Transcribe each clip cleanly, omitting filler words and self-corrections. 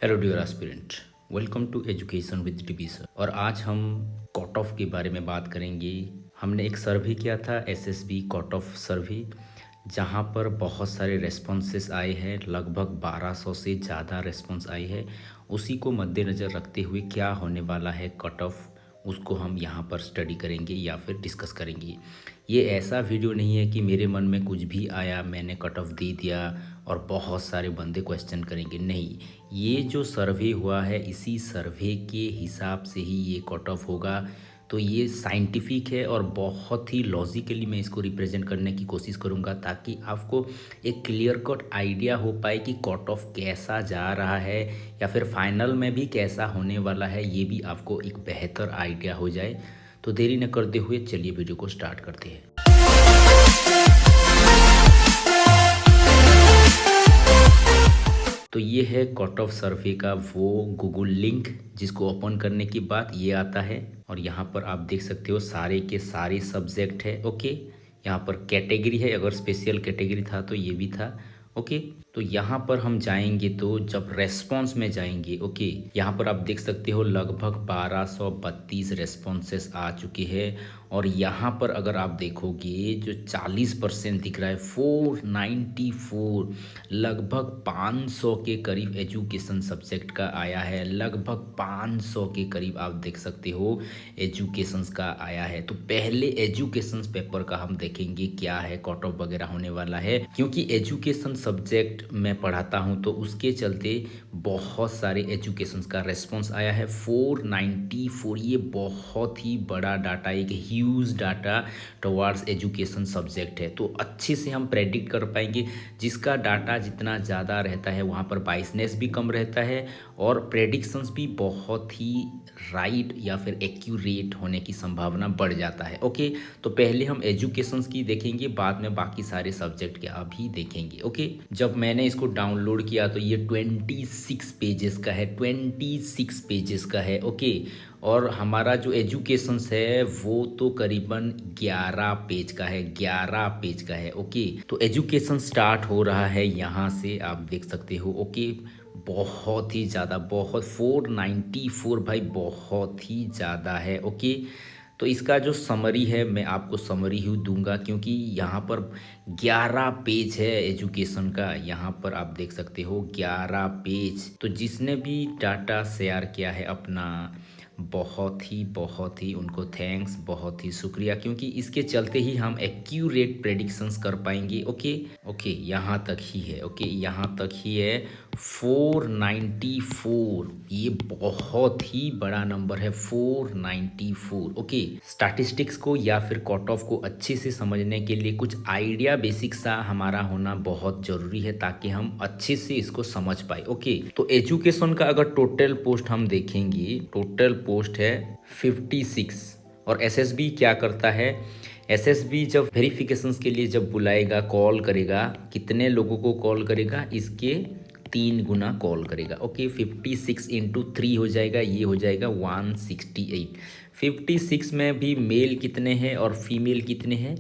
Hello dear aspirant, welcome to education with TB sir. और आज हम कट ऑफ के बारे में बात करेंगे। हमने एक सर्वे किया था, एसएसबी कट ऑफ सर्वे, जहां पर बहुत सारे रेस्पॉन्सेस आए हैं। लगभग 1200 से ज़्यादा रेस्पॉन्स आए हैं। उसी को मद्देनज़र रखते हुए क्या होने वाला है कट ऑफ, उसको हम यहाँ पर स्टडी करेंगे या फिर डिस्कस करेंगे। ये ऐसा वीडियो नहीं है कि मेरे मन में कुछ भी आया मैंने कट ऑफ दे दिया और बहुत सारे बंदे क्वेश्चन करेंगे। नहीं, ये जो सर्वे हुआ है इसी सर्वे के हिसाब से ही ये कट ऑफ होगा। तो ये साइंटिफिक है और बहुत ही लॉजिकली मैं इसको रिप्रेजेंट करने की कोशिश करूँगा ताकि आपको एक क्लियर कट आइडिया हो पाए कि कट ऑफ कैसा जा रहा है या फिर फाइनल में भी कैसा होने वाला है। ये भी आपको एक बेहतर आइडिया हो जाए। तो देरी न करते हुए चलिए वीडियो को स्टार्ट करते हैं। तो ये है कट ऑफ सर्वे का वो गूगल लिंक, जिसको ओपन करने के बाद ये आता है और यहाँ पर आप देख सकते हो सारे के सारे सब्जेक्ट है। ओके, यहाँ पर कैटेगरी है, अगर स्पेशल कैटेगरी था तो ये भी था। ओके, तो यहाँ पर हम जाएंगे तो जब रेस्पॉन्स में जाएंगे, ओके, यहाँ पर आप देख सकते हो लगभग 1232 रेस्पॉन्सेस आ चुके हैं। और यहाँ पर अगर आप देखोगे जो 40% दिख रहा है 494, लगभग 500 के करीब एजुकेशन सब्जेक्ट का आया है। लगभग 500 के करीब आप देख सकते हो एजुकेशंस का आया है। तो पहले एजुकेशंस पेपर का हम देखेंगे क्या है कट ऑफ वगैरह होने वाला है, क्योंकि एजुकेशन सब्जेक्ट मैं पढ़ाता हूं तो उसके चलते बहुत सारे एजुकेशंस का रेस्पॉन्स आया है 494। ये बहुत ही बड़ा डाटा, एक huge data towards education subject है। तो अच्छे से हम प्रेडिक्ट कर पाएंगे। जिसका डाटा जितना ज़्यादा रहता है वहाँ पर बाइसनेस भी कम रहता है और प्रेडिक्शंस भी बहुत ही राइट या फिर एक्यूरेट होने की संभावना बढ़ जाता है। ओके, तो पहले हम एजुकेशंस की देखेंगे, बाद में बाकी सारे सब्जेक्ट के अभी देखेंगे। ओके, जब मैंने इसको डाउनलोड किया तो ये 26 पेजेस का है, 26 पेजेस का है। ओके, और हमारा जो एजुकेशंस है वो तो करीबन 11 पेज का है, 11 पेज का है। ओके, तो एजुकेशन स्टार्ट हो रहा है यहाँ से, आप देख सकते हो। ओके, बहुत ही ज़्यादा, बहुत 494 भाई, बहुत ही ज़्यादा है। ओके, तो इसका जो समरी है मैं आपको समरी ही दूंगा, क्योंकि यहाँ पर 11 पेज है एजुकेशन का। यहाँ पर आप देख सकते हो 11 पेज। तो जिसने भी डाटा शेयर किया है अपना, बहुत ही उनको थैंक्स, बहुत ही शुक्रिया, क्योंकि इसके चलते ही हम एक्यूरेट प्रेडिक्शंस कर पाएंगे। ओके, यहाँ तक ही है। ओके, यहाँ तक ही है 494। ये बहुत ही बड़ा नंबर है 494। ओके, स्टैटिस्टिक्स को या फिर कट ऑफ को अच्छे से समझने के लिए कुछ आइडिया बेसिक सा हमारा होना बहुत जरूरी है ताकि हम अच्छे से इसको समझ पाए। ओके, तो एजुकेशन का अगर टोटल पोस्ट हम देखेंगे, टोटल पोस्ट है 56। और एसएसबी क्या करता है, एसएसबी जब वेरिफिकेशंस के लिए जब बुलाएगा, कॉल करेगा, कितने लोगों को कॉल करेगा, इसके 3 गुना कॉल करेगा। ओके, 56 इंटू 3 हो जाएगा, ये हो जाएगा 168। 56 में भी मेल कितने हैं और फीमेल कितने हैं,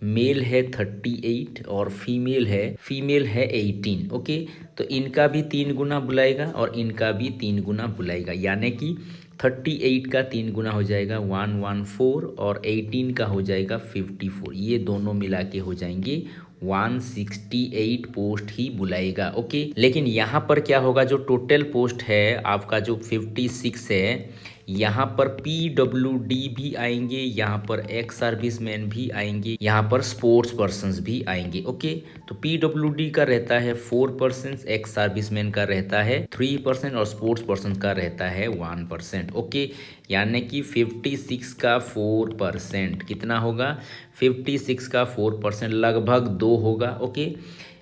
मेल है 38 और फीमेल है 18। ओके, तो इनका भी 3 गुना बुलाएगा और इनका भी 3 गुना बुलाएगा, यानी कि 38 का 3 गुना हो जाएगा 114 और 18 का हो जाएगा 54। ये दोनों मिला के हो जाएंगे 168 पोस्ट ही बुलाएगा। ओके, लेकिन यहाँ पर क्या होगा, जो टोटल पोस्ट है आपका जो 56 है, यहाँ पर PWD भी आएंगे, यहाँ पर एक्स सर्विसमैन भी आएंगे, यहाँ पर स्पोर्ट्स पर्सन्स भी आएंगे। ओके, तो PWD का रहता है 4%, एक्स सर्विसमैन का रहता है 3% और स्पोर्ट्स पर्सन का रहता है 1%। ओके, यानी कि 56 का 4% कितना होगा, 56 का 4% लगभग 2 होगा। ओके,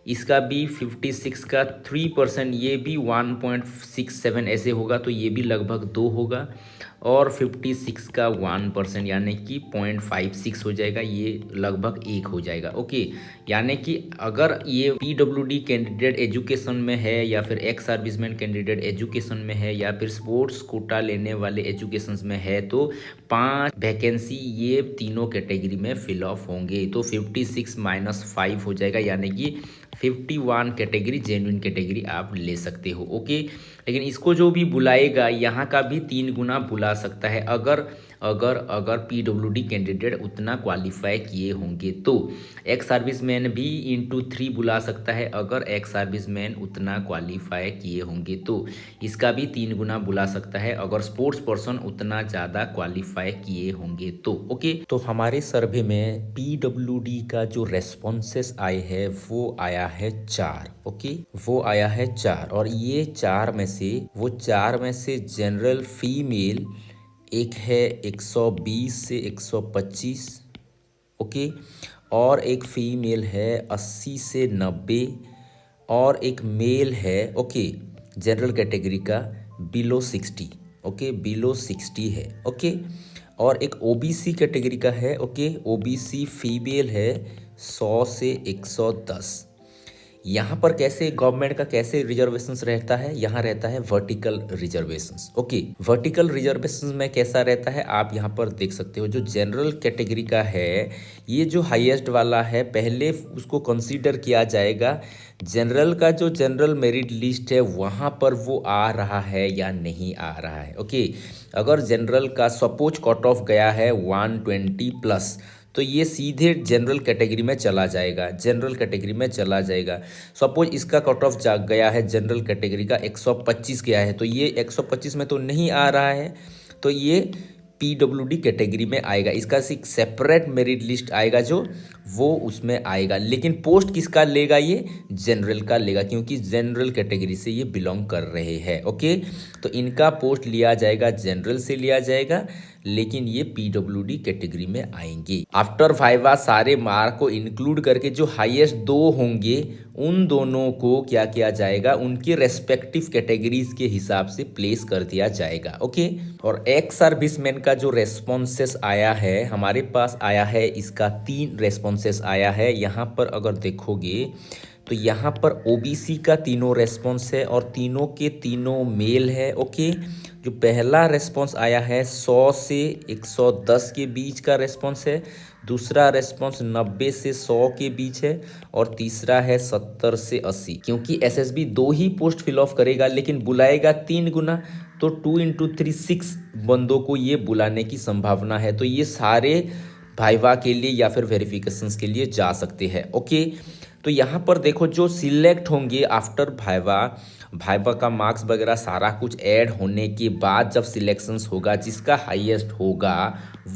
इसका भी 56 का 3%, ये भी 1.67 ऐसे होगा, तो ये भी लगभग 2 होगा। और 56 का 1% यानी कि 0.56 हो जाएगा, ये लगभग 1 हो जाएगा। ओके, यानी कि अगर ये PWD कैंडिडेट एजुकेशन में है या फिर एक्स सर्विसमैन कैंडिडेट एजुकेशन में है या फिर स्पोर्ट्स कोटा लेने वाले एजुकेशन में है तो 5 वैकेंसी ये तीनों कैटेगरी में फिल ऑफ होंगे। तो 56 - 5 हो जाएगा, यानी कि 51 कैटेगरी जेन्युइन कैटेगरी आप ले सकते हो। ओके, लेकिन इसको जो भी बुलाएगा यहाँ का भी 3 गुना बुला सकता है अगर अगर अगर पीडब्ल्यूडी कैंडिडेट उतना क्वालिफाई किए होंगे तो। एक्स सर्विसमैन भी इंटू 3 बुला सकता है अगर एक्स सर्विसमैन उतना क्वालिफाई किए होंगे तो। इसका भी 3 गुना बुला सकता है अगर स्पोर्ट्स पर्सन उतना ज़्यादा क्वालिफाई किए होंगे तो। ओके, तो हमारे सर्वे में पीडब्ल्यूडी का जो रेस्पॉन्सेस आए हैं वो आया है 4। ओके, वो आया है 4 और ये 4 में से जनरल फीमेल एक है 120 से 125। ओके, और एक फीमेल है 80 से 90 और एक मेल है ओके जनरल कैटेगरी का बिलो 60। ओके, बिलो 60 है। ओके, और एक ओबीसी कैटेगरी का है। ओके, ओबीसी फीमेल है 100 से 110। यहाँ पर कैसे गवर्नमेंट का कैसे रिजर्वेशंस रहता है, यहाँ रहता है vertical reservations. Okay, vertical reservations में कैसा रहता है आप यहाँ पर देख सकते हो। जो जनरल कैटेगरी का है ये जो हाईएस्ट वाला है पहले उसको कंसीडर किया जाएगा जनरल का जो जनरल मेरिट लिस्ट है वहाँ पर वो आ रहा है या नहीं आ रहा है। ओके, अगर जनरल का सपोज कट ऑफ गया है 120 प्लस तो ये सीधे जनरल कैटेगरी में चला जाएगा, जनरल कैटेगरी में चला जाएगा। सपोज इसका कट ऑफ जा गया है जनरल कैटेगरी का 125 गया है तो ये 125 में तो नहीं आ रहा है तो ये पीडब्ल्यूडी कैटेगरी में आएगा। इसका एक सेपरेट मेरिट लिस्ट आएगा जो वो उसमें आएगा, लेकिन पोस्ट किसका लेगा ये जनरल का लेगा क्योंकि जनरल कैटेगरी से ये बिलोंग कर रहे हैं। ओके, तो इनका पोस्ट लिया जाएगा जनरल से लिया जाएगा लेकिन ये पीडब्ल्यूडी कैटेगरी में आएंगे। आफ्टर वाइवा सारे मार्क को इंक्लूड करके जो हाईएस्ट 2 होंगे उन दोनों को क्या किया जाएगा उनके रेस्पेक्टिव कैटेगरीज के हिसाब से प्लेस कर दिया जाएगा। ओके, और एक्स सर्विसमैन का जो रेस्पॉन्सेस आया है हमारे पास आया है इसका 3 रेस्पॉन्सेस आया है। यहाँ पर अगर देखोगे तो यहाँ पर ओबीसी का तीनों रेस्पॉन्स है और तीनों के तीनों मेल है। ओके, जो पहला रेस्पॉन्स आया है 100 से 110 के बीच का रेस्पॉन्स है, दूसरा रेस्पॉन्स 90 से 100 के बीच है और तीसरा है 70 से 80। क्योंकि एसएसबी 2 ही पोस्ट फिल ऑफ करेगा लेकिन बुलाएगा 3 गुना तो 2 इंटू 3 6 बंदों को ये बुलाने की संभावना है। तो ये सारे वाइवा के लिए या फिर वेरिफिकेशंस के लिए जा सकते हैं। ओके, तो यहाँ पर देखो जो सिलेक्ट होंगे आफ्टर वाइवा का मार्क्स वगैरह सारा कुछ ऐड होने के बाद जब सिलेक्शंस होगा जिसका हाईएस्ट होगा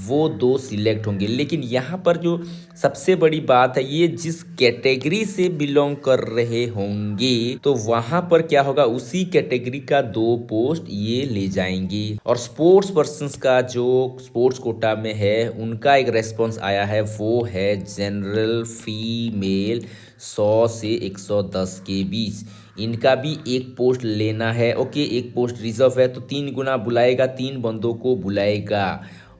वो 2 सिलेक्ट होंगे। लेकिन यहाँ पर जो सबसे बड़ी बात है ये जिस कैटेगरी से बिलोंग कर रहे होंगे तो वहाँ पर क्या होगा उसी कैटेगरी का 2 पोस्ट ये ले जाएंगे। और स्पोर्ट्स पर्सन्स का जो स्पोर्ट्स कोटा में है उनका एक रेस्पॉन्स आया है वो है जनरल फीमेल 100 से 110 के बीच। इनका भी एक पोस्ट लेना है। ओके, एक पोस्ट रिजर्व है तो 3 गुना बुलाएगा, 3 बंदों को बुलाएगा।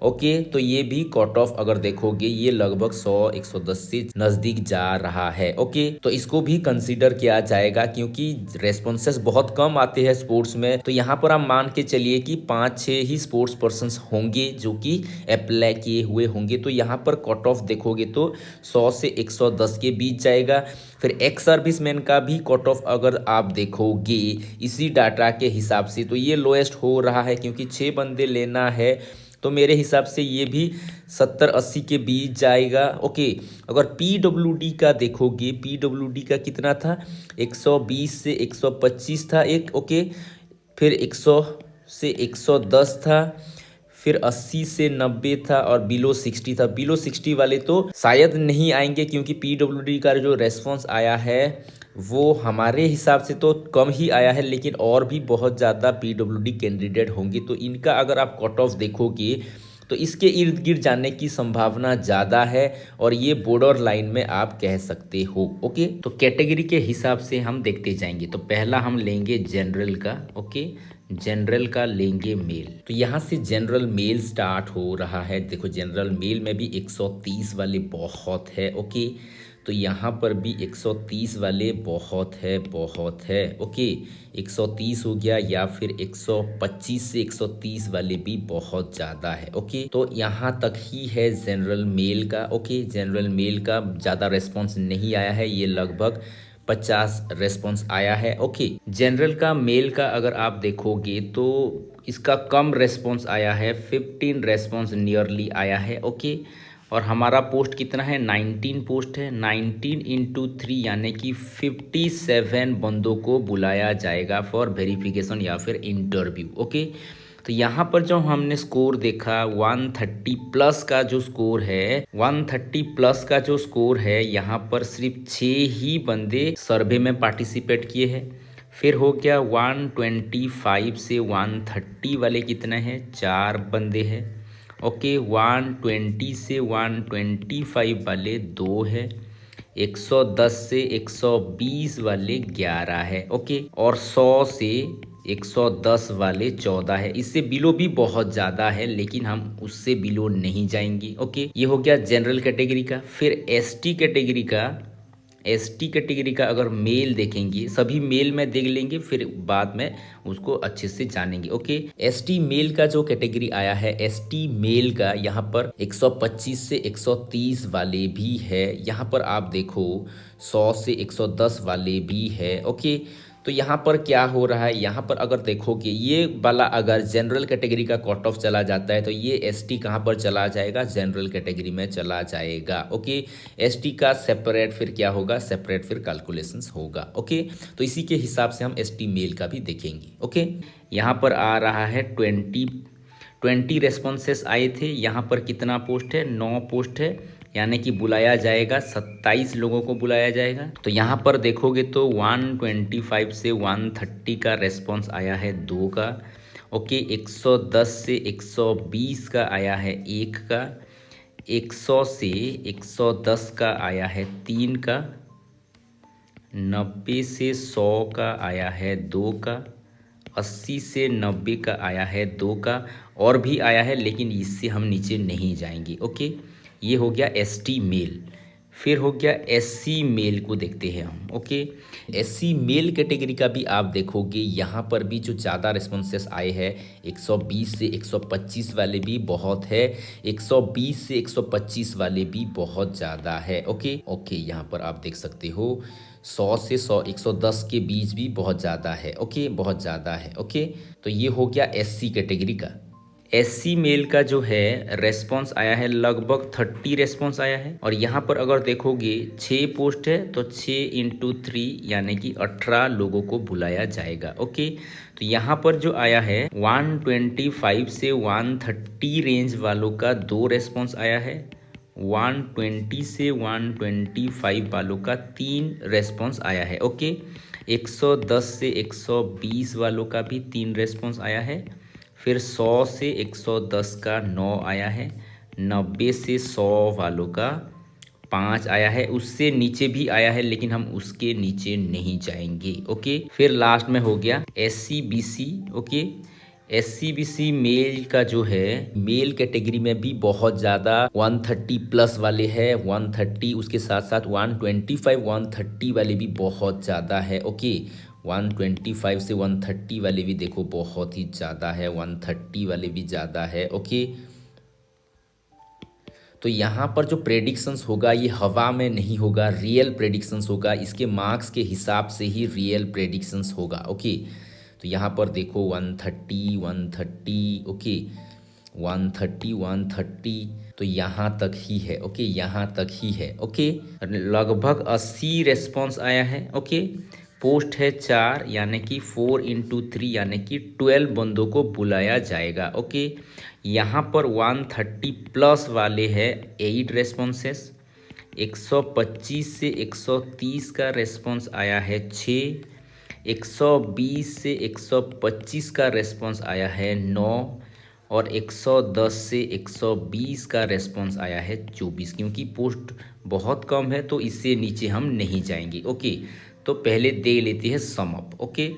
ओके, तो ये भी कट ऑफ अगर देखोगे ये लगभग 100-110 से नजदीक जा रहा है। ओके, तो इसको भी कंसीडर किया जाएगा क्योंकि रेस्पॉन्सेस बहुत कम आते हैं स्पोर्ट्स में। तो यहाँ पर आप मान के चलिए कि 5-6 ही स्पोर्ट्स पर्सन्स होंगे जो कि अप्लाई किए हुए होंगे। तो यहाँ पर कट ऑफ देखोगे तो 100 से 110 के बीच जाएगा। फिर एक्स सर्विसमैन का भी कट ऑफ अगर आप देखोगे इसी डाटा के हिसाब से तो ये लोएस्ट हो रहा है क्योंकि 6 बंदे लेना है तो मेरे हिसाब से ये भी 70-80 के बीच जाएगा। ओके, अगर पीडब्ल्यूडी का देखोगे पीडब्ल्यूडी का कितना था 120 से 125 था एक। ओके, फिर 100 से 110 था, फिर 80 से 90 था और बिलो 60 था। बिलो 60 वाले तो शायद नहीं आएंगे क्योंकि पीडब्ल्यूडी का जो रेस्पॉन्स आया है वो हमारे हिसाब से तो कम ही आया है लेकिन और भी बहुत ज़्यादा पीडब्ल्यूडी कैंडिडेट होंगे। तो इनका अगर आप कट ऑफ देखोगे तो इसके इर्द गिर्द जाने की संभावना ज़्यादा है और ये बॉर्डर लाइन में आप कह सकते हो। ओके, तो कैटेगरी के हिसाब से हम देखते जाएंगे। तो पहला हम लेंगे जनरल का। ओके, जनरल का लेंगे मेल। तो यहाँ से जनरल मेल स्टार्ट हो रहा है। देखो जनरल मेल में भी 130 वाले बहुत है। ओके, तो यहाँ पर भी 130 वाले बहुत है। ओके, 130 हो गया या फिर 125 से 130 वाले भी बहुत ज़्यादा है। ओके, तो यहाँ तक ही है जनरल मेल का। ओके, जनरल मेल का ज़्यादा रेस्पॉन्स नहीं आया है, ये लगभग 50 रेस्पॉन्स आया है। ओके, जनरल का मेल का अगर आप देखोगे तो इसका कम रेस्पॉन्स आया है, 15 रेस्पॉन्स नियरली आया है। ओके, और हमारा पोस्ट कितना है, 19 पोस्ट है। 19 इंटू 3 यानी कि 57 बंदों को बुलाया जाएगा फॉर वेरिफिकेशन या फिर इंटरव्यू। ओके, तो यहाँ पर जो हमने स्कोर देखा 130 प्लस का जो स्कोर है, 130 प्लस का जो स्कोर है, यहाँ पर सिर्फ 6 ही बंदे सर्वे में पार्टिसिपेट किए हैं। फिर हो गया 125 से 130 वाले कितने हैं, 4 बंदे हैं। ओके, 120 से 125 वाले 2 है। 110 से 120 वाले 11 है। ओके, और 100 से 110 वाले 14 है। इससे बिलो भी बहुत ज़्यादा है, लेकिन हम उससे बिलो नहीं जाएंगे। ओके, ये हो गया जनरल कैटेगरी का। फिर एसटी कैटेगरी का, एसटी कैटेगरी का अगर मेल देखेंगे, सभी मेल में देख लेंगे, फिर बाद में उसको अच्छे से जानेंगे। ओके, एसटी मेल का जो कैटेगरी आया है, एसटी मेल का यहाँ पर 125 से 130 वाले भी है। यहाँ पर आप देखो 100 से 110 वाले भी है। ओके, तो यहाँ पर क्या हो रहा है, यहाँ पर अगर देखोगे ये वाला अगर जनरल कैटेगरी का कट ऑफ चला जाता है तो ये एसटी कहाँ पर चला जाएगा, जनरल कैटेगरी में चला जाएगा। ओके, एसटी का सेपरेट फिर क्या होगा, सेपरेट फिर कैलकुलेशंस होगा। ओके, तो इसी के हिसाब से हम एसटी मेल का भी देखेंगे। ओके, यहाँ पर आ रहा है 20 रेस्पॉन्सेस आए थे। यहाँ पर कितना पोस्ट है, 9 पोस्ट है, यानी कि बुलाया जाएगा 27 लोगों को बुलाया जाएगा। तो यहाँ पर देखोगे तो 125 से 130 का रेस्पॉन्स आया है 2 का। ओके, 110 से 120 का आया है 1 का। 100 से 110 का आया है 3 का। 90 से 100 का आया है 2 का। 80 से 90 का आया है 2 का, और भी आया है, लेकिन इससे हम नीचे नहीं जाएंगे। ओके, ये हो गया एसटी मेल। फिर हो गया एससी मेल को देखते हैं हम। ओके, एससी मेल कैटेगरी का भी आप देखोगे यहाँ पर भी जो ज़्यादा रिस्पॉन्सेस आए हैं, 120 से 125 वाले भी बहुत है, 120 से 125 वाले भी बहुत ज़्यादा है। ओके ओके, यहाँ पर आप देख सकते हो 100 से 110 के बीच भी बहुत ज़्यादा है। ओके, बहुत ज़्यादा है। ओके, तो ये हो गया एससी कैटेगरी का। एससी मेल का जो है रेस्पॉन्स आया है लगभग 30 रेस्पॉन्स आया है। और यहाँ पर अगर देखोगे 6 पोस्ट है, तो 6 इंटू 3 यानी कि 18 लोगों को बुलाया जाएगा। ओके, तो यहाँ पर जो आया है 125 से 130 रेंज वालों का 2 रेस्पॉन्स आया है। 120 से 125 वालों का 3 रेस्पॉन्स आया है। ओके, 110 से 120 वालों का भी 3 रेस्पॉन्स आया है। फिर 100 से 110 का 9 आया है। 90 से 100 वालों का 5 आया है। उससे नीचे भी आया है, लेकिन हम उसके नीचे नहीं जाएंगे। ओके, फिर लास्ट में हो गया SCBC। ओके, SCBC मेल का जो है, मेल कैटेगरी में भी बहुत ज़्यादा 130 प्लस वाले हैं। 130 उसके साथ साथ 125 130 वाले भी बहुत ज़्यादा है। ओके, 125 से 130 वाले भी देखो बहुत ही ज़्यादा है, 130 वाले भी ज़्यादा है। ओके, तो यहाँ पर जो प्रेडिक्शंस होगा ये हवा में नहीं होगा, रियल प्रेडिक्शंस होगा। इसके मार्क्स के हिसाब से ही रियल प्रेडिक्शंस होगा। ओके, तो यहाँ पर देखो 130 130, ओके 130 130, तो यहाँ तक ही है। ओके, यहाँ तक ही है। ओके, लगभग 80 रेस्पॉन्स आया है। ओके, पोस्ट है 4, यानी कि 4 इंटू 3 यानी कि 12 बंदों को बुलाया जाएगा। ओके, यहाँ पर 130 प्लस वाले हैं 8 रेस्पॉन्सेस। 125 से 130 का रेस्पॉन्स आया है 6। 120 से 125 का रेस्पॉन्स आया है 9। और 110 से 120 का रेस्पॉन्स आया है 24। क्योंकि पोस्ट बहुत कम है तो इससे नीचे हम नहीं जाएंगे। ओके, तो पहले दे लेते हैं सम अप। ओके,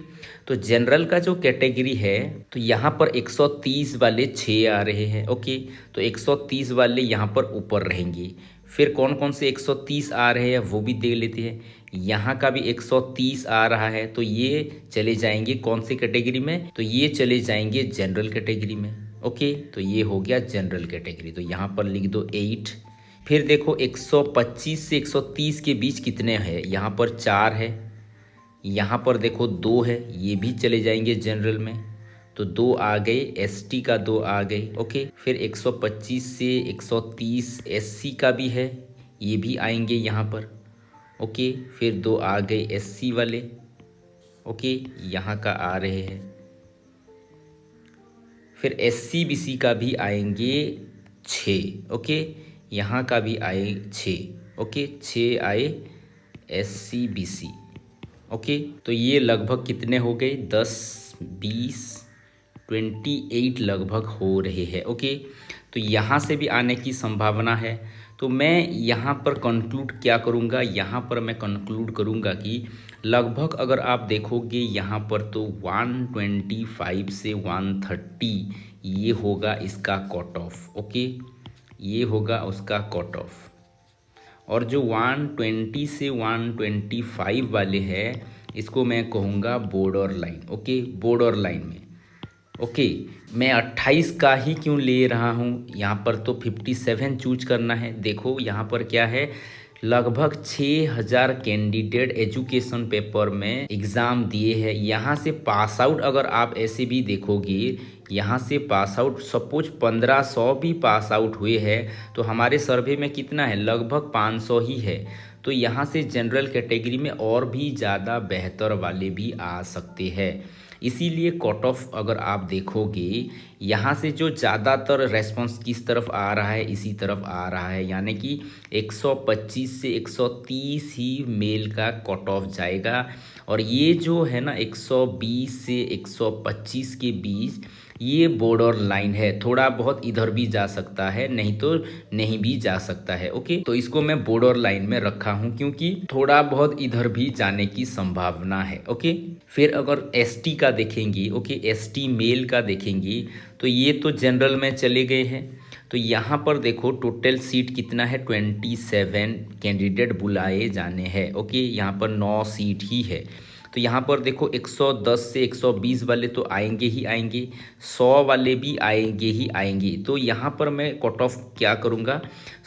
तो जनरल का जो कैटेगरी है, तो यहाँ पर 130 वाले 6 आ रहे हैं। ओके, तो 130 वाले यहाँ पर ऊपर रहेंगे। फिर कौन कौन से 130 आ रहे हैं वो भी देख लेते हैं। यहाँ का भी 130 आ रहा है, तो ये चले जाएंगे कौन सी कैटेगरी में, तो ये चले जाएंगे जनरल कैटेगरी में। ओके, तो ये हो गया जनरल कैटेगरी। तो यहाँ पर लिख दो 8। फिर देखो 125 से 130 के बीच कितने हैं, यहाँ पर 4 है, यहाँ पर देखो 2 है, ये भी चले जाएंगे जनरल में, तो 2 आ गए, एसटी का 2 आ गए। ओके, फिर 125 से 130 एससी का भी है, ये भी आएंगे यहाँ पर। ओके, फिर 2 आ गए एससी वाले। ओके, यहाँ का आ रहे हैं। फिर एससी बीसी का भी आएंगे 6। ओके, यहाँ का भी आए 6। ओके, 6 आए एससी बीसी। ओके, तो ये लगभग कितने हो गए, 10 20 28 लगभग हो रहे हैं। ओके, तो यहाँ से भी आने की संभावना है। तो मैं यहाँ पर कंक्लूड क्या करूँगा, यहाँ पर मैं कंक्लूड करूँगा कि लगभग अगर आप देखोगे यहाँ पर तो 125 से 130 ये होगा इसका कट ऑफ। ओके, ये होगा उसका कट ऑफ। और जो 120 से 125 वाले हैं इसको मैं कहूँगा border line. Okay, border line में। ओके, मैं 28 का ही क्यों ले रहा हूँ, यहाँ पर तो 57 चूज करना है। देखो यहाँ पर क्या है, लगभग 6000 कैंडिडेट एजुकेशन पेपर में एग्ज़ाम दिए हैं। यहाँ से पास आउट अगर आप ऐसे भी देखोगे, यहाँ से पास आउट सपोज 1500 भी पास आउट हुए हैं तो हमारे सर्वे में कितना है, लगभग 500 ही है। तो यहाँ से जनरल कैटेगरी में और भी ज़्यादा बेहतर वाले भी आ सकते हैं। इसीलिए कट ऑफ अगर आप देखोगे यहाँ से जो ज़्यादातर रेस्पॉन्स किस तरफ आ रहा है, इसी तरफ आ रहा है, यानी कि 125 से 130 ही मेल का कट ऑफ जाएगा। और ये जो है ना 120 से 125 के बीच ये बॉर्डर लाइन है, थोड़ा बहुत इधर भी जा सकता है, नहीं तो नहीं भी जा सकता है। ओके, तो इसको मैं बॉर्डर लाइन में रखा हूँ क्योंकि थोड़ा बहुत इधर भी जाने की संभावना है। ओके, फिर अगर एसटी का देखेंगे, ओके, एसटी मेल का देखेंगे तो ये तो जनरल में चले गए हैं। तो यहाँ पर देखो टोटल सीट कितना है, 27 कैंडिडेट बुलाए जाने हैं। ओके, यहाँ पर 9 सीट ही है। तो यहाँ पर देखो 110 से 120 वाले तो आएंगे ही आएंगे, 100 वाले भी आएंगे ही आएंगे। तो यहाँ पर मैं कट ऑफ क्या करूँगा,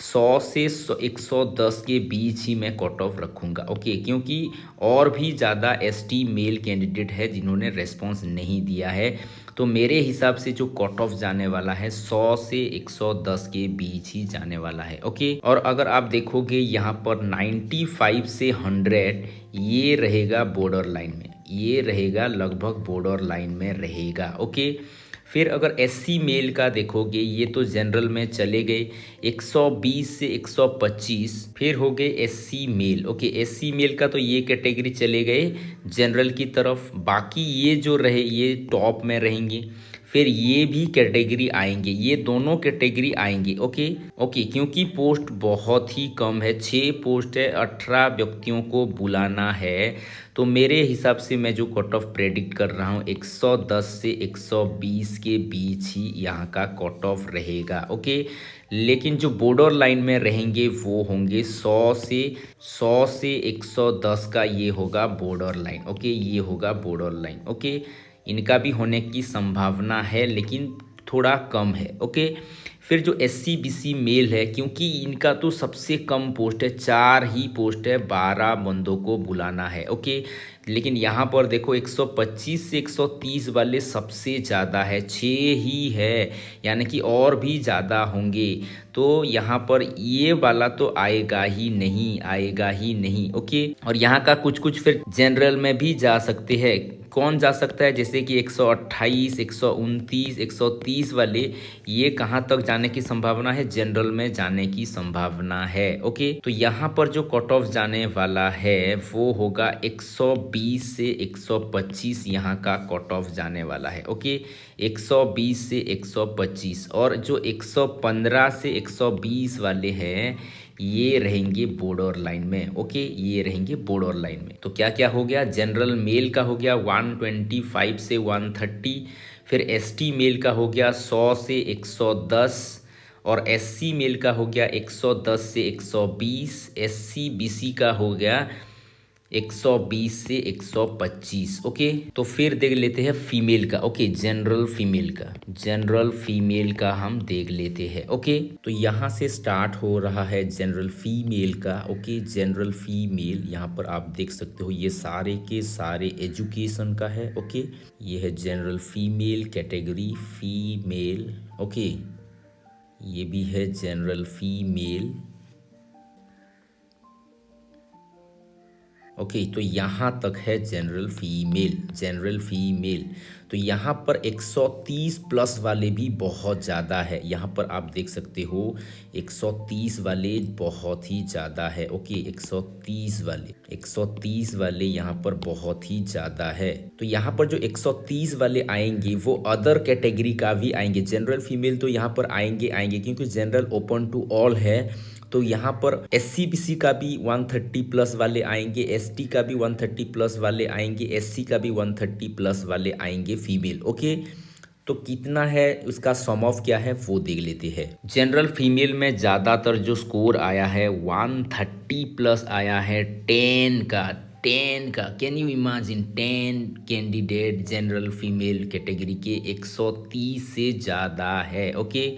100 से 110 के बीच ही मैं कट ऑफ रखूँगा। ओके, क्योंकि और भी ज़्यादा एसटी मेल कैंडिडेट है जिन्होंने रेस्पॉन्स नहीं दिया है। तो मेरे हिसाब से जो कट ऑफ जाने वाला है 100 से 110 के बीच ही जाने वाला है। ओके, और अगर आप देखोगे यहाँ पर 95 से 100 ये रहेगा बॉर्डर लाइन में, ये रहेगा लगभग बॉर्डर लाइन में रहेगा। ओके, फिर अगर एससी मेल का देखोगे ये तो जनरल में चले गए 120 से 125, फिर हो गए SC male. Okay, SC male का तो ये कैटेगरी चले गए जनरल की तरफ, बाकी ये जो रहे ये टॉप में रहेंगे। फिर ये भी कैटेगरी आएंगे, ये दोनों कैटेगरी आएंगे। ओके ओके, क्योंकि पोस्ट बहुत ही कम है, 6 पोस्ट है, 18 व्यक्तियों को बुलाना है। तो मेरे हिसाब से मैं जो कट ऑफ प्रेडिक्ट कर रहा हूँ 110 से 120 के बीच ही यहाँ का कट ऑफ रहेगा। ओके, लेकिन जो बॉर्डर लाइन में रहेंगे वो होंगे 100 से 110 का, ये होगा बॉर्डर लाइन। ओके, ये होगा बॉर्डर लाइन। ओके, इनका भी होने की संभावना है लेकिन थोड़ा कम है। ओके, फिर जो एससी बीसी मेल है, क्योंकि इनका तो सबसे कम पोस्ट है, 4 ही पोस्ट है, 12 बंदों को बुलाना है। ओके, लेकिन यहाँ पर देखो 125 से 130 वाले सबसे ज़्यादा है, 6 ही है, यानी कि और भी ज़्यादा होंगे। तो यहाँ पर ये वाला तो आएगा ही नहीं, आएगा ही नहीं। ओके, और यहाँ का कुछ कुछ फिर जनरल में भी जा सकते हैं। कौन जा सकता है, जैसे कि 128, 129, 130 वाले, ये कहाँ तक जाने की संभावना है, जनरल में जाने की संभावना है। ओके, तो यहाँ पर जो कट ऑफ जाने वाला है वो होगा 120 से 125, यहाँ का कट ऑफ जाने वाला है। ओके, 120 से 125, और जो 115 से 120 वाले हैं ये रहेंगे बॉर्डर लाइन में। ओके, ये रहेंगे बॉर्डर लाइन में। तो क्या क्या हो गया, जनरल मेल का हो गया 125 से 130, फिर एसटी मेल का हो गया 100 से 110, और एससी मेल का हो गया 110 से 120, एससी बीसी का हो गया 120 से 125। ओके, तो फिर देख लेते हैं फीमेल का। ओके, जनरल फीमेल का, जनरल फीमेल का हम देख लेते हैं। ओके, तो यहाँ से स्टार्ट हो रहा है जनरल फीमेल का। ओके, जनरल फीमेल यहाँ पर आप देख सकते हो ये सारे के सारे एजुकेशन का है। ओके, ये है general female category female. Okay, ये भी है जनरल फीमेल। ओके, तो यहाँ तक है जनरल फीमेल, जनरल फीमेल। तो यहाँ पर 130 प्लस वाले भी बहुत ज़्यादा है। यहाँ पर आप देख सकते हो 130 वाले बहुत ही ज़्यादा है। ओके, 130 वाले यहाँ पर बहुत ही ज़्यादा है। तो यहाँ पर जो 130 वाले आएंगे वो अदर कैटेगरी का भी आएंगे। जनरल फीमेल तो यहाँ पर आएंगे क्योंकि जनरल ओपन टू ऑल है। तो यहाँ पर SC BC का भी 130 प्लस वाले आएंगे, ST का भी 130 प्लस वाले आएंगे, SC का भी 130 प्लस वाले आएंगे फीमेल। ओके, तो कितना है उसका सम ऑफ क्या है वो देख लेते हैं। जनरल फीमेल में ज़्यादातर जो स्कोर आया है 130 प्लस आया है 10 का। 10 का, can you imagine 10 candidate general female category के 130 से ज़्यादा है। ओके,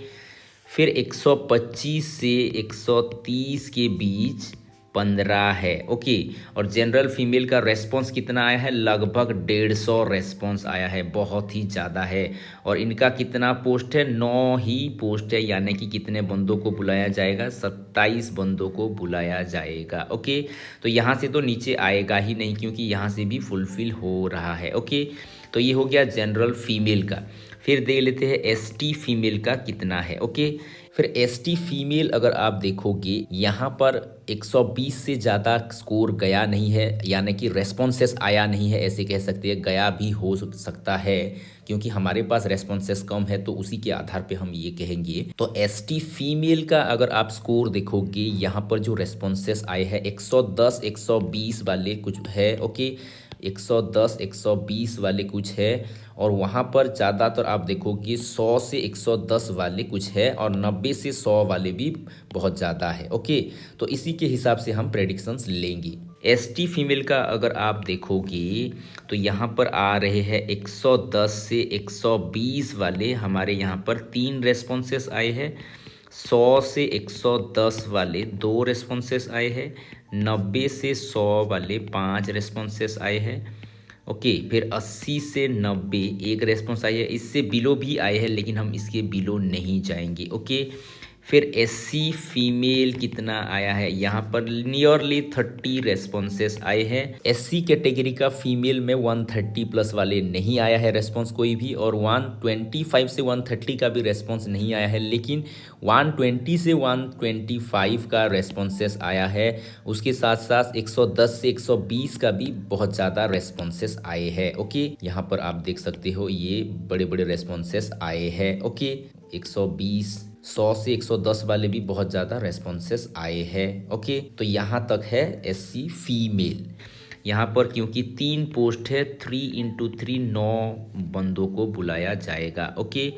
फिर 125 से 130 के बीच 15 है। ओके, और जनरल फीमेल का रेस्पॉन्स कितना आया है, लगभग 150 रेस्पॉन्स आया है, बहुत ही ज़्यादा है। और इनका कितना पोस्ट है, 9 ही पोस्ट है, यानी कि कितने बंदों को बुलाया जाएगा, 27 बंदों को बुलाया जाएगा। ओके, तो यहाँ से तो नीचे आएगा ही नहीं क्योंकि यहाँ से भी फुलफिल हो रहा है। ओके, तो ये हो गया जनरल फीमेल का। फिर देख लेते हैं ST फीमेल का कितना है। ओके, फिर ST फीमेल अगर आप देखोगे यहाँ पर 120 से ज़्यादा स्कोर गया नहीं है, यानी कि रेस्पॉन्सेस आया नहीं है, ऐसे कह सकते हैं। गया भी हो सकता है क्योंकि हमारे पास रेस्पॉन्सेस कम है, तो उसी के आधार पे हम ये कहेंगे। तो ST फीमेल का अगर आप स्कोर देखोगे यहाँ पर जो रेस्पॉन्सेस आए हैं 110 120 वाले कुछ है। ओके, 110 120 वाले कुछ है। और वहाँ पर ज़्यादातर आप देखोगे 100 से 110 वाले कुछ है और 90 से 100 वाले भी बहुत ज़्यादा है। ओके, तो इसी के हिसाब से हम प्रेडिक्शंस लेंगे। ST फीमेल का अगर आप देखोगे तो यहाँ पर आ रहे हैं 110 से 120 वाले, हमारे यहाँ पर 3 रेस्पॉन्सेस आए हैं। 100 से 110 वाले 2 रेस्पॉन्सेस आए हैं। 90 से 100 वाले 5 रेस्पॉन्सेस आए हैं। ओके, फिर 80 से 90 एक रेस्पॉन्स आई है। इससे बिलो भी आए हैं लेकिन हम इसके बिलो नहीं जाएंगे। ओके, फिर SC फीमेल कितना आया है, यहाँ पर नियरली 30 रेस्पॉन्सेस आए हैं। SC कैटेगरी का फीमेल में 130 प्लस वाले नहीं आया है रेस्पॉन्स कोई भी, और 125 से 130 का भी रेस्पॉन्स नहीं आया है, लेकिन 120 से 125 का रेस्पॉन्सेस आया है। उसके साथ साथ 110 से 120 का भी बहुत ज़्यादा रेस्पॉन्सेस आए हैं। ओके, यहाँ पर आप देख सकते हो ये बड़े बड़े रेस्पॉन्सेस आए हैं। ओके, 120 100 से 110 वाले भी बहुत ज़्यादा रेस्पॉन्सेस आए हैं। ओके, तो यहाँ तक है SC फीमेल। यहाँ पर क्योंकि 3 पोस्ट है 3x3 9 बंदों को बुलाया जाएगा। ओके,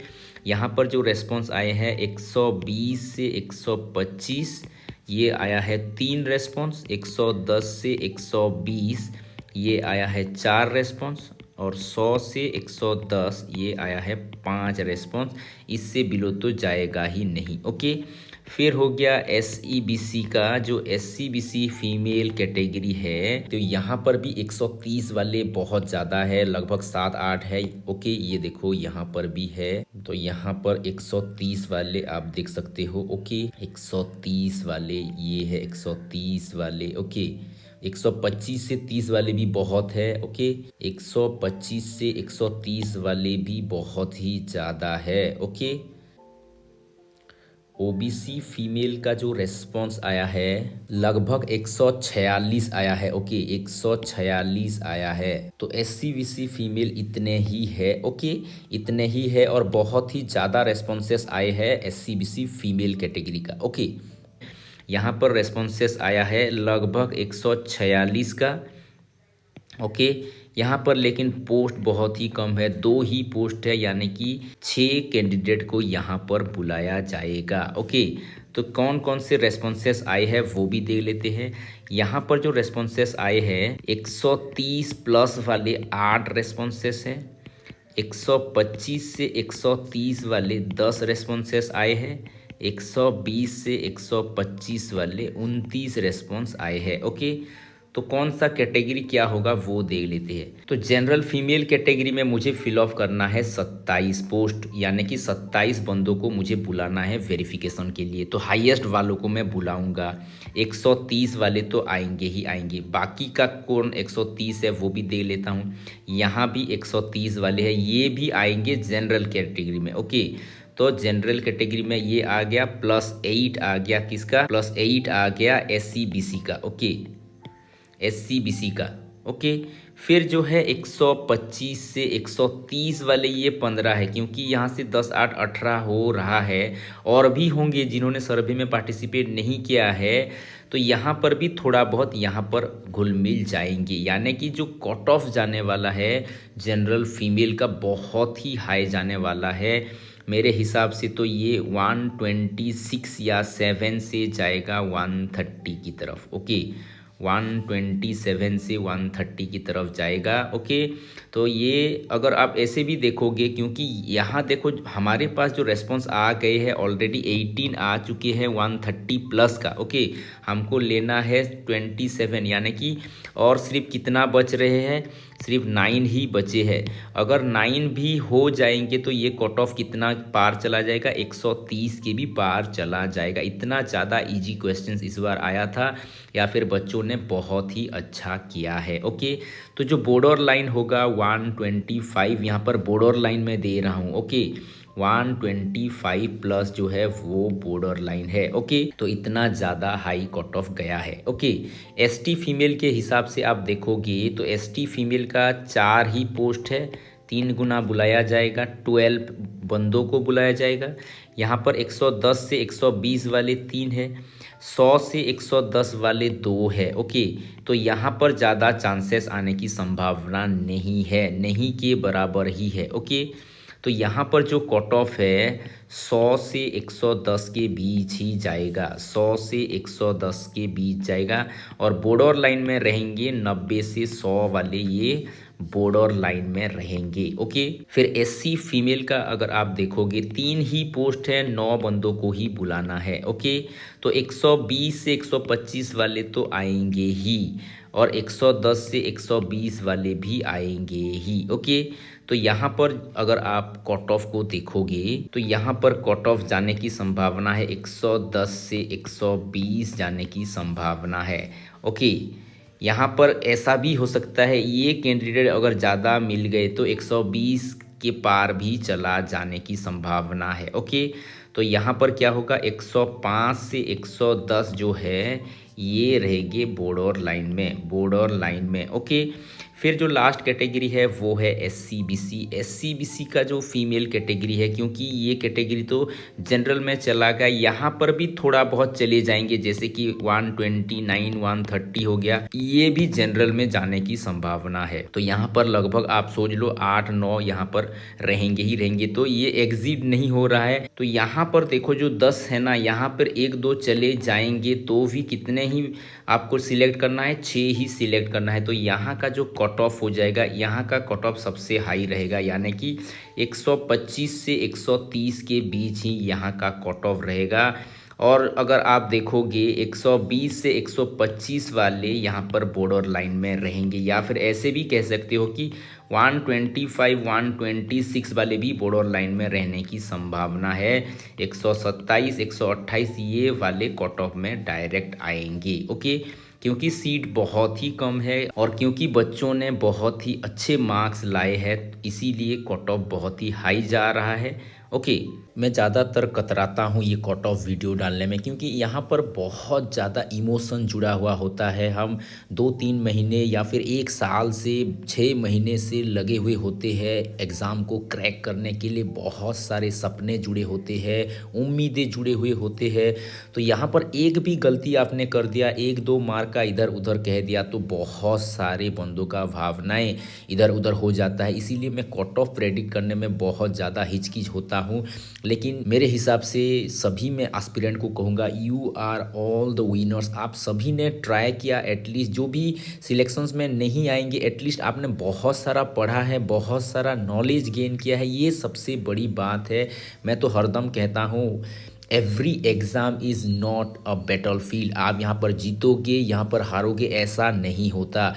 यहाँ पर जो रेस्पॉन्स आए हैं 120 से 125 ये आया है 3 रेस्पॉन्स। 110 से 120 ये आया है 4 रेस्पॉन्स, और 100 से 110 ये आया है 5 रेस्पॉन्स। इससे बिलो तो जाएगा ही नहीं। ओके, फिर हो गया SE BC का, जो SC BC फीमेल कैटेगरी है, तो यहाँ पर भी 130 वाले बहुत ज़्यादा है, लगभग 7-8 है। ओके, ये देखो यहाँ पर भी है, तो यहाँ पर 130 वाले आप देख सकते हो। ओके, 130 वाले ये है, 130 वाले। ओके, 125 से 30 वाले भी बहुत है। ओके, 125 से 130 वाले भी बहुत ही ज़्यादा है। ओके, OBC फीमेल का जो रेस्पॉन्स आया है लगभग 146 आया है। ओके, 146 आया है। तो SC BC फीमेल इतने ही है। ओके, इतने ही है, और बहुत ही ज़्यादा रेस्पॉन्सेस आए हैं SC BC फीमेल कैटेगरी का। ओके, यहाँ पर रेस्पॉन्सेस आया है लगभग 146 का। ओके। यहाँ पर लेकिन पोस्ट बहुत ही कम है, 2 ही पोस्ट है, यानी कि 6 कैंडिडेट को यहाँ पर बुलाया जाएगा। ओके, तो कौन कौन से रेस्पॉन्सेस आए हैं वो भी देख लेते हैं। यहाँ पर जो रेस्पॉन्सेस आए हैं 130 प्लस वाले 8 रेस्पॉन्सेस हैं, 125 से 130 वाले 10 रेस्पॉन्सेस आए हैं, 120 से 125 वाले 29 रेस्पॉन्स आए हैं। ओके, तो कौन सा कैटेगरी क्या होगा वो देख लेते हैं। तो जनरल फीमेल कैटेगरी में मुझे फिल ऑफ करना है 27 पोस्ट, यानी कि 27 बंदों को मुझे बुलाना है वेरिफिकेशन के लिए। तो हाईएस्ट वालों को मैं बुलाऊंगा, 130 वाले तो आएंगे ही आएंगे। बाकी का कौन 130 है वो भी देख लेता हूँ। यहाँ भी 130 वाले हैं, ये भी आएंगे जनरल कैटेगरी में। ओके, तो जनरल कैटेगरी में ये आ गया, +8 आ गया किसका, +8 आ गया SC/BC का। ओके, SC/BC का। ओके, फिर जो है 125 से 130 वाले ये 15 है, क्योंकि यहाँ से 10 8 18 हो रहा है, और भी होंगे जिन्होंने सर्वे में पार्टिसिपेट नहीं किया है, तो यहाँ पर भी थोड़ा बहुत यहाँ पर घुल मिल जाएंगे। यानी कि जो कट ऑफ जाने वाला है जनरल फीमेल का बहुत ही हाई जाने वाला है। मेरे हिसाब से तो ये 126 या 7 से जाएगा 130 की तरफ। ओके, 127 से 130 की तरफ जाएगा। ओके, तो ये अगर आप ऐसे भी देखोगे, क्योंकि यहाँ देखो हमारे पास जो रेस्पॉन्स आ गए हैं ऑलरेडी 18 आ चुके हैं 130 प्लस का। ओके, हमको लेना है 27, यानी कि और सिर्फ कितना बच रहे हैं, सिर्फ 9 ही बचे हैं। अगर 9 भी हो जाएंगे तो ये कट ऑफ कितना पार चला जाएगा, 130 के भी पार चला जाएगा। इतना ज़्यादा इजी क्वेश्चंस इस बार आया था, या फिर बच्चों ने बहुत ही अच्छा किया है। ओके, तो जो बॉर्डर लाइन होगा 125, यहाँ पर बॉर्डर लाइन में दे रहा हूँ। ओके, 125 प्लस जो है वो बॉर्डर लाइन है। ओके, तो इतना ज़्यादा हाई कट ऑफ गया है। ओके, ST फीमेल के हिसाब से आप देखोगे तो ST फीमेल का 4 ही पोस्ट है, 3 गुना बुलाया जाएगा, 12 बंदों को बुलाया जाएगा। यहाँ पर 110 से 120 वाले 3 है, 100 से 110 वाले 2 है। ओके, तो यहाँ पर ज़्यादा चांसेस आने की संभावना नहीं है, नहीं के बराबर ही है। ओके, तो यहाँ पर जो कट ऑफ है 100 से 110 के बीच ही जाएगा, 100 से 110 के बीच जाएगा, और बॉर्डर लाइन में रहेंगे 90 से 100 वाले, ये बॉर्डर लाइन में रहेंगे। ओके, फिर SC फीमेल का अगर आप देखोगे 3 ही पोस्ट है, 9 बंदों को ही बुलाना है। ओके, तो 120 से 125 वाले तो आएंगे ही, और 110 से 120 वाले भी आएंगे ही। ओके, तो यहाँ पर अगर आप कट ऑफ को देखोगे तो यहाँ पर कट ऑफ जाने की संभावना है 110 से 120 जाने की संभावना है। ओके, यहाँ पर ऐसा भी हो सकता है ये कैंडिडेट अगर ज़्यादा मिल गए तो 120 के पार भी चला जाने की संभावना है। ओके, तो यहाँ पर क्या होगा, 105 से 110 जो है ये रहेंगे बॉर्डर लाइन में, बॉर्डर लाइन में। ओके, फिर जो लास्ट कैटेगरी है वो है SC/BC। SC/BC का जो फीमेल कैटेगरी है, क्योंकि ये कैटेगरी तो जनरल में चला गया, यहाँ पर भी थोड़ा बहुत चले जाएंगे, जैसे कि 129 130 हो गया, ये भी जनरल में जाने की संभावना है। तो यहाँ पर लगभग आप सोच लो 8 9 यहाँ पर रहेंगे ही रहेंगे, तो ये एग्जिट नहीं हो रहा है। तो यहाँ पर देखो जो 10 है ना, यहाँ पर 1 2 चले जाएंगे तो भी कितने ही आपको सिलेक्ट करना है, 6 ही सिलेक्ट करना है। तो यहाँ का जो कट ऑफ हो जाएगा, यहाँ का कट ऑफ सबसे हाई रहेगा, यानी कि 125 से 130 के बीच ही यहाँ का कट ऑफ रहेगा। और अगर आप देखोगे 120 से 125 वाले यहाँ पर बॉर्डर लाइन में रहेंगे, या फिर ऐसे भी कह सकते हो कि 125 126 वाले भी बॉर्डर लाइन में रहने की संभावना है। 127 128 ये वाले कट ऑफ में डायरेक्ट आएंगे। ओके, क्योंकि सीट बहुत ही कम है और क्योंकि बच्चों ने बहुत ही अच्छे मार्क्स लाए हैं, इसीलिए कट ऑफ बहुत ही हाई जा रहा है। ओके। मैं ज़्यादातर कतराता हूँ ये कट ऑफ वीडियो डालने में, क्योंकि यहाँ पर बहुत ज़्यादा इमोशन जुड़ा हुआ होता है। हम 2-3 महीने या फिर 1 साल से 6 महीने से लगे हुए होते हैं एग्ज़ाम को क्रैक करने के लिए। बहुत सारे सपने जुड़े होते हैं, उम्मीदें जुड़े हुए होते हैं। तो यहाँ पर एक भी गलती आपने कर दिया, 1-2 मार्क का इधर उधर कह दिया, तो बहुत सारे बंदों का भावनाएं इधर उधर हो जाता है। इसीलिए मैं कट ऑफ प्रेडिक्ट करने में बहुत ज़्यादा हिचकिच होता हूँ। लेकिन मेरे हिसाब से सभी मैं एस्पिरेंट को कहूँगा, you are all the winners. आप सभी ने ट्राई किया, एटलीस्ट जो भी सिलेक्शंस में नहीं आएंगे, एटलीस्ट आपने बहुत सारा पढ़ा है, बहुत सारा नॉलेज गेन किया है। ये सबसे बड़ी बात है। मैं तो हरदम कहता हूँ, every exam is not a battle field. आप यहाँ पर जीतोगे, यहाँ पर हारोगे, ऐसा नहीं होता।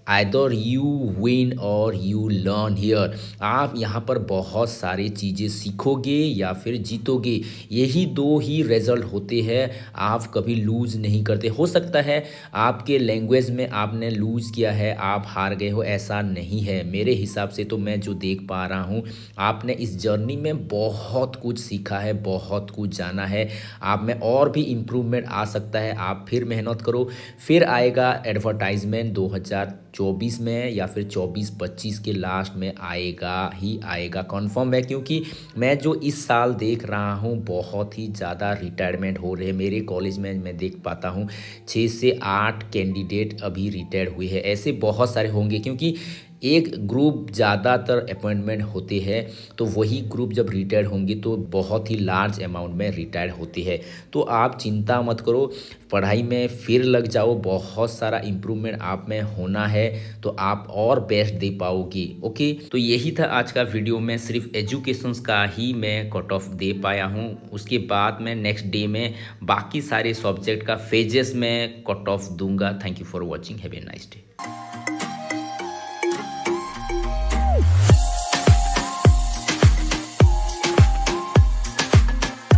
आइदर यू विन और यू लर्न हियर। आप यहाँ पर बहुत सारी चीज़ें सीखोगे या फिर जीतोगे, यही दो ही रिजल्ट होते हैं। आप कभी लूज़ नहीं करते। हो सकता है आपके लैंग्वेज में आपने लूज़ किया है, आप हार गए हो, ऐसा नहीं है। मेरे हिसाब से तो मैं जो देख पा रहा हूँ, आपने इस जर्नी में बहुत कुछ सीखा है, बहुत कुछ जाना है। आप में और भी इम्प्रूवमेंट आ सकता है। आप फिर मेहनत करो, फिर आएगा एडवर्टाइजमेंट 2024 में या फिर 24-25 के लास्ट में आएगा ही आएगा, कन्फर्म है। क्योंकि मैं जो इस साल देख रहा हूँ, बहुत ही ज़्यादा रिटायरमेंट हो रहे हैं। मेरे कॉलेज में मैं देख पाता हूँ 6 से 8 कैंडिडेट अभी रिटायर हुए हैं। ऐसे बहुत सारे होंगे, क्योंकि एक ग्रुप ज़्यादातर अपॉइंटमेंट होते हैं, तो वही ग्रुप जब रिटायर होंगे तो बहुत ही लार्ज अमाउंट में रिटायर होते हैं। तो आप चिंता मत करो, पढ़ाई में फिर लग जाओ। बहुत सारा इम्प्रूवमेंट आप में होना है, तो आप और बेस्ट दे पाओगे। ओके, तो यही था आज का वीडियो में। सिर्फ एजुकेशंस का ही मैं कट ऑफ दे पाया हूँ। उसके बाद मैं नेक्स्ट डे में बाकी सारे सब्जेक्ट का फेजेस में कट ऑफ दूंगा। Thank you for watching. Have a nice day.